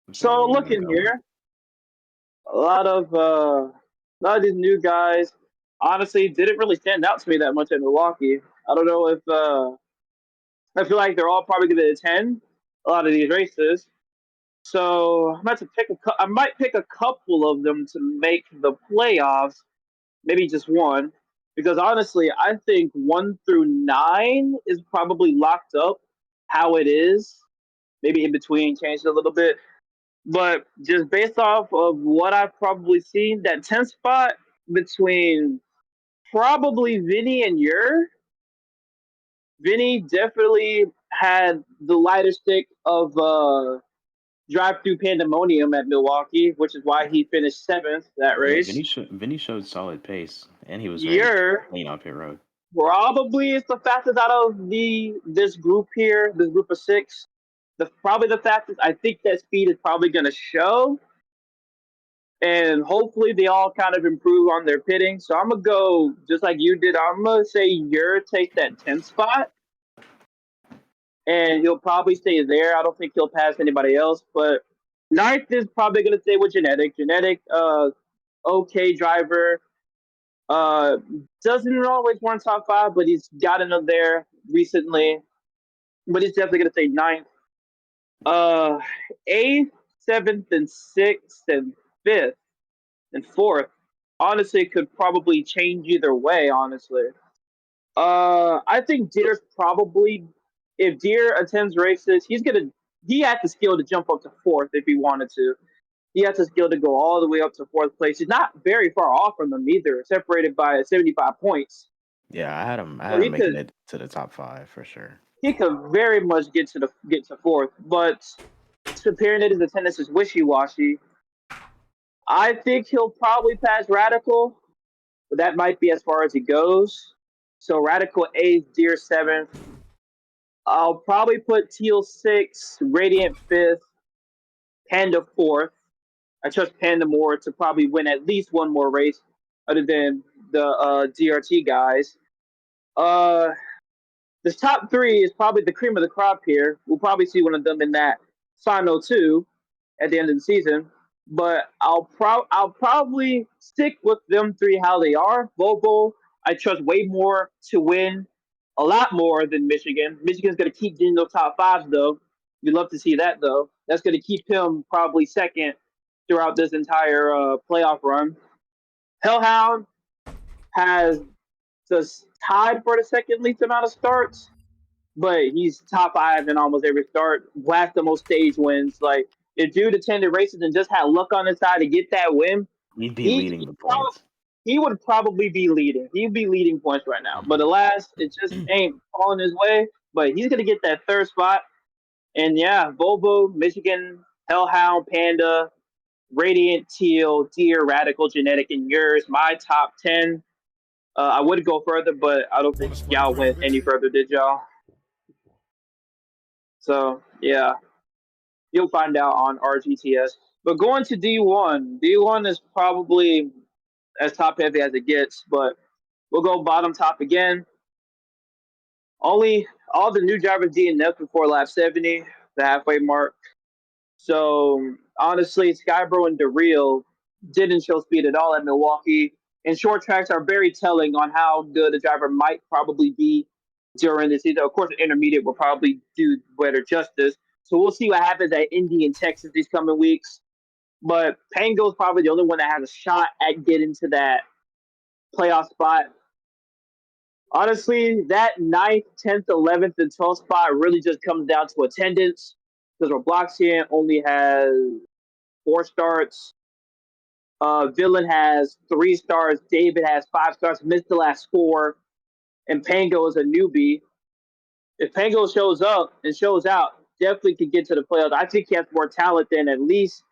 Whichever So way you want to looking go. here, a lot of these new guys honestly didn't really stand out to me that much in Milwaukee. I don't know if I feel like they're all probably going to attend a lot of these races. So I'm about to pick I might pick a couple of them to make the playoffs, maybe just one, because honestly, I think 1 through 9 is probably locked up how it is. Maybe in between changed a little bit, but just based off of what I've probably seen, that 10th spot between probably Vinny and Vinny definitely had the lighter stick of drive-through pandemonium at Milwaukee, which is why he finished 7th that Yeah, race. Vinny showed solid pace, and he was very You're clean on pit road. probably is the fastest out of this group here, this group of 6. Probably the fastest. I think that speed is probably going to show, and hopefully they all kind of improve on their pitting. So I'm gonna go just like you did. I'm gonna say Yer takes that 10th spot, and he'll probably stay there. I don't think he'll pass anybody else. But 9th is probably gonna stay with Genetic. Genetic, okay driver. Uh, doesn't always run top 5, but he's gotten up there recently. But he's definitely gonna stay 9th. Uh, 8th, 7th, and 6th, and 5th. And 4th, honestly, could probably change either way. Honestly, I think Deer's probably, if Deer attends races, he had the skill to jump up to 4th if he wanted to. He has the skill to go all the way up to 4th place. He's not very far off from them either, separated by 75 points. Yeah, I had him. I So had him making it to the top 5 for sure. he could very much get to 4th, but comparing it, his attendance is wishy washy. I think he'll probably pass Radical, but that might be as far as he goes. So Radical 8th, Deer 7th. I'll probably put Teal 6th, Radiant 5th, Panda 4th. I trust Panda more to probably win at least one more race other than the DRT guys. This top 3 is probably the cream of the crop here. We'll probably see one of them in that final 2 at the end of the season. But I'll probably stick with them 3 how they are. Vogel, I trust way more to win, a lot more than Michigan. Michigan's going to keep getting those top 5s though. We'd love to see that though. That's going to keep him probably second throughout this entire playoff run. Hellhound has just tied for the second least amount of starts, but he's top 5 in almost every start. Last the most stage wins. Like if dude attended races and just had luck on his side to get that win, He'd be leading the points. he would probably be leading. He'd be leading points right now. But alas, it just ain't falling his way. But he's gonna get that 3rd spot. And yeah, Volvo, Michigan, Hellhound, Panda, Radiant, Teal, Deer, Radical, Genetic, and yours. My top 10. I would go further, but I don't think y'all went any further, did y'all? So yeah, you'll find out on RGTS. But going to D1, D1 is probably as top heavy as it gets, but we'll go bottom top again. Only all the new drivers DNF before lap 70, the halfway mark. So honestly, Skybro and DeReal didn't show speed at all at Milwaukee. And short tracks are very telling on how good a driver might probably be during the season. Of course, the intermediate will probably do better justice. So we'll see what happens at Indy and Texas these coming weeks. But Pango's probably the only one that has a shot at getting to that playoff spot. Honestly, that 9th, 10th, 11th, and 12th spot really just comes down to attendance because Robloxian only has 4 starts. Villain has 3 stars. David has 5 stars. Missed the last 4. And Pango is a newbie. If Pango shows up and shows out, definitely could get to the playoffs. I think he has more talent than at least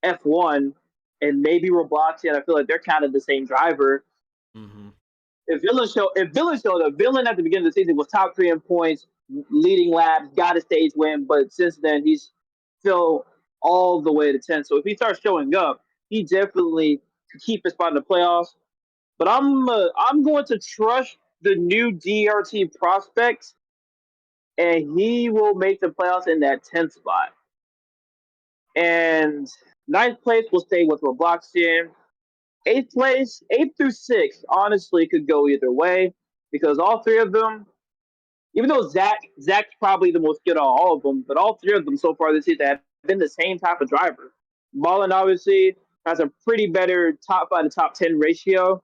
F1 and maybe Robloxian. I feel like they're kind of the same driver. Mm-hmm. If Villain showed up, Villain at the beginning of the season was top 3 in points, leading laps, got a stage win, but since then he's still all the way to 10. So if he starts showing up, he definitely could keep his spot in the playoffs. But I'm going to trust the new DRT prospects, and he will make the playoffs in that 10th spot. And 9th place will stay with Robloxian. 8th place, 8th through 6th, honestly could go either way because all 3 of them, even though Zach's probably the most good on all of them, but all 3 of them so far this season have been the same type of driver. Ballin obviously has a pretty better top 5 to top 10 ratio,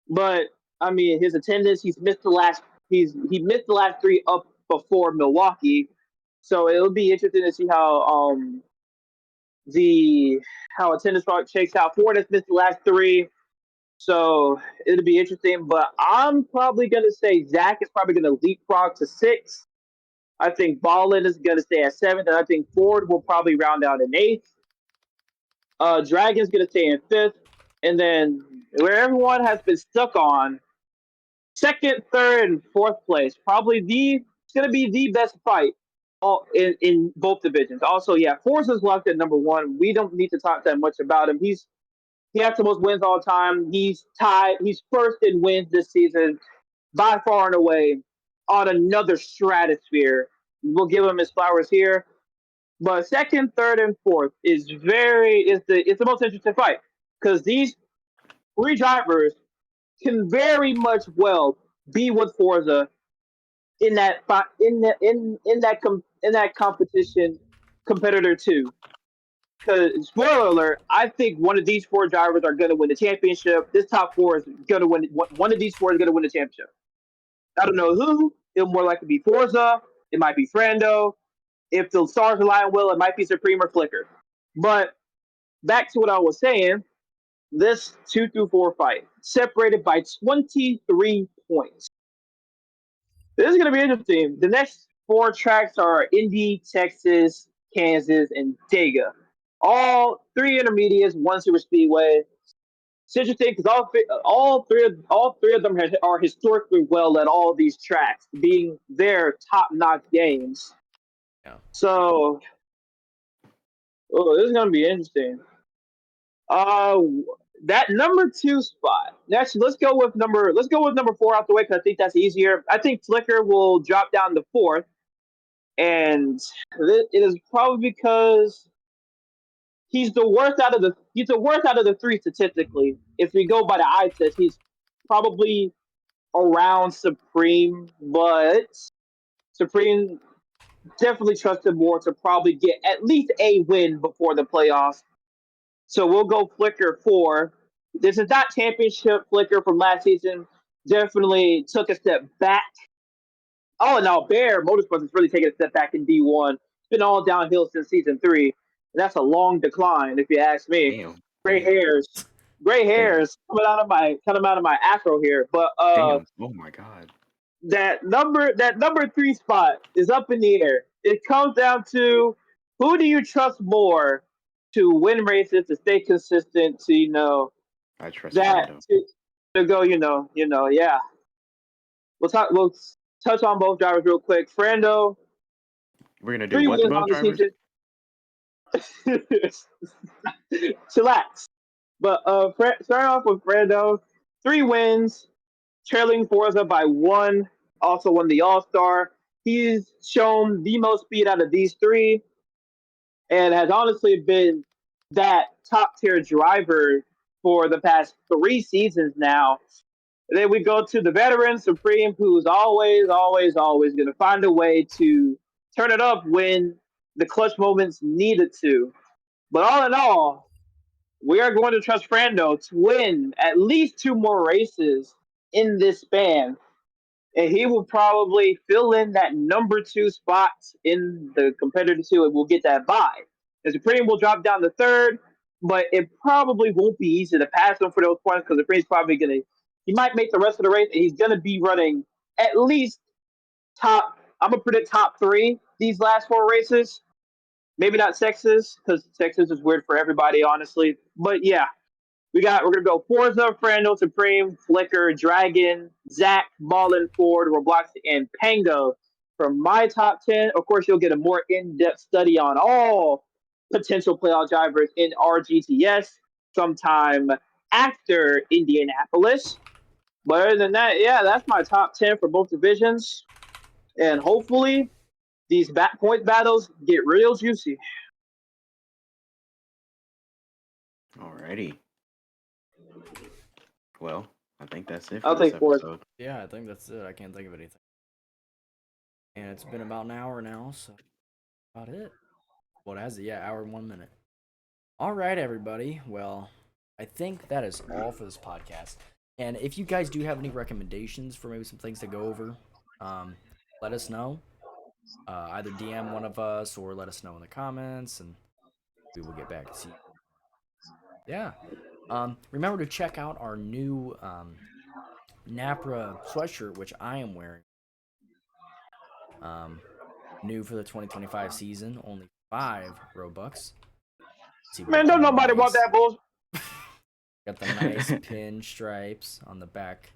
but I mean his attendance, he missed the last 3 up before Milwaukee, so it'll be interesting to see how attendance shakes out. Ford has missed the last 3, so it'll be interesting. But I'm probably going to say Zach is probably going to leapfrog to 6. I think Ballin is going to stay at 7th, and I think Ford will probably round out in 8th. Dragon's going to stay in 5th, and then where everyone has been stuck on 2nd, 3rd, and 4th place, probably it's going to be the best fight in both divisions. Also, yeah, Forza's locked at number 1. We don't need to talk that much about him. He has the most wins all time. He's tied. He's first in wins this season by far and away on another stratosphere. We'll give him his flowers here. But 2nd, 3rd, and 4th is the most interesting fight because these 3 drivers can very much well be with Forza in that competition, competitor 2. Because spoiler alert, I think one of these 4 drivers are going to win the championship. This top 4 is going to win. One of these 4 is going to win the championship. I don't know who. It'll more likely be Forza. It might be Frando. If the stars align well, it might be Supreme or Flicker. But back to what I was saying, this 2 through 4 fight separated by 23 points. This is going to be interesting. The next 4 tracks are Indy, Texas, Kansas, and Dega. All 3 intermediates, 1 super speedway. It's interesting because all three of them are historically well at all these tracks, being their top-notch games. Yeah. So, this is gonna be interesting. That number 2 spot. Next, let's go with number 4 out the way because I think that's easier. I think Flicker will drop down to 4th, and it is probably because he's the worst out of the 3 statistically. If we go by the eye test, he's probably around Supreme, but Supreme definitely trusted more to probably get at least a win before the playoffs. So we'll go Flicker 4. This is not championship Flicker from last season. Definitely took a step back. Oh, now Bear Motorsports has really taken a step back in D1. It's been all downhill since season 3. That's a long decline, if you ask me. Damn. Gray hairs coming out of my afro here. But Damn. Oh my god. that number 3 spot is up in the air. It comes down to who do you trust more to win races, to stay consistent, to I trust that Fernando. to go, yeah. We'll touch on both drivers real quick. Frando, We're gonna 3 do what to wins both on the drivers? season. Chillax. But starting off with Frando, 3 wins, trailing Forza by 1. Also won the All-Star. He's shown the most speed out of these 3, and has honestly been that top-tier driver for the past 3 seasons now. And then we go to the veteran Supreme, who's always, always, always going to find a way to turn it up when the clutch moments needed to. But all in all, we are going to trust Frando to win at least 2 more races in this span. And he will probably fill in that number 2 spot in the competitor 2 and we'll get that bye. And Supreme will drop down to 3rd, but it probably won't be easy to pass him for those points because Supreme's probably going to, he might make the rest of the race and he's going to be running at least I'm going to predict top 3 these last 4 races. Maybe not Texas because Texas is weird for everybody, honestly. But yeah, we're gonna go Forza, Frando, Supreme, Flicker, Dragon, Zach, Ballin, Ford, Roblox, and Pango. From my top 10, of course, you'll get a more in-depth study on all potential playoff drivers in RGTS sometime after Indianapolis. But other than that, yeah, that's my top 10 for both divisions. And hopefully these point battles get real juicy. Alrighty. Well, I think that's it I'll for this take fourth. episode. Yeah, I think that's it. I can't think of anything. And it's been about an hour now, so about it. What has it? Yeah, hour and 1 minute. All right, everybody. Well, I think that is all for this podcast. And if you guys do have any recommendations for maybe some things to go over, let us know. Either DM one of us or let us know in the comments, and we will get back to you. Yeah. Remember to check out our new NAPRA sweatshirt, which I am wearing. New for the 2025 season, only 5 Robux. Man, don't nobody want that bullshit. Got the nice pin stripes on the back.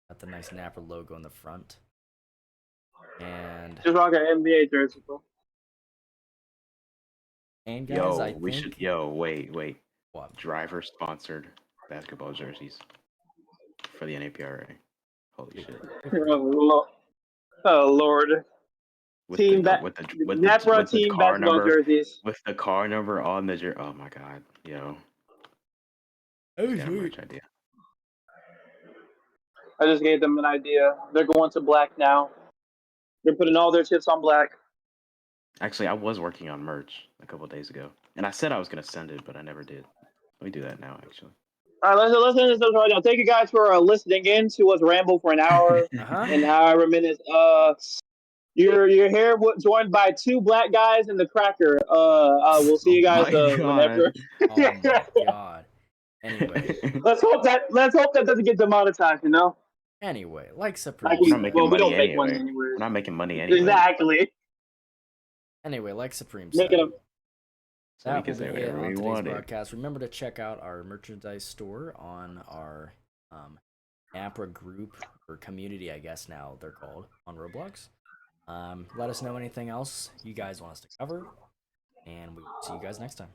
Got the nice NAPRA logo on the front. And just rock an NBA jersey, bro. And guys, wait. What? Driver sponsored basketball jerseys for the NAPRA. Holy shit! Oh Lord. With NAPRA the team car basketball number, jerseys. with the car number on the jersey. Oh my god, yo! Got a merch idea. I just gave them an idea. They're going to black now. They're putting all their chips on black. Actually, I was working on merch a couple of days ago, and I said I was gonna send it, but I never did. Let me do that now, actually. All right, let's listen to this right now. Thank you guys for listening in to us ramble for an hour and however minutes. You're here joined by 2 black guys and the cracker. We'll see you guys whenever. Oh my god. Anyway. let's hope that doesn't get demonetized, you know? Anyway, like Supreme. We're not making we don't money make money anyway. anywhere. We're not making money anyway. Exactly. Anyway, like Supreme said. So we can say whatever we want. Broadcast. Remember to check out our merchandise store on our NAPRA group or community, I guess now they're called, on Roblox. Let us know anything else you guys want us to cover, and we will see you guys next time.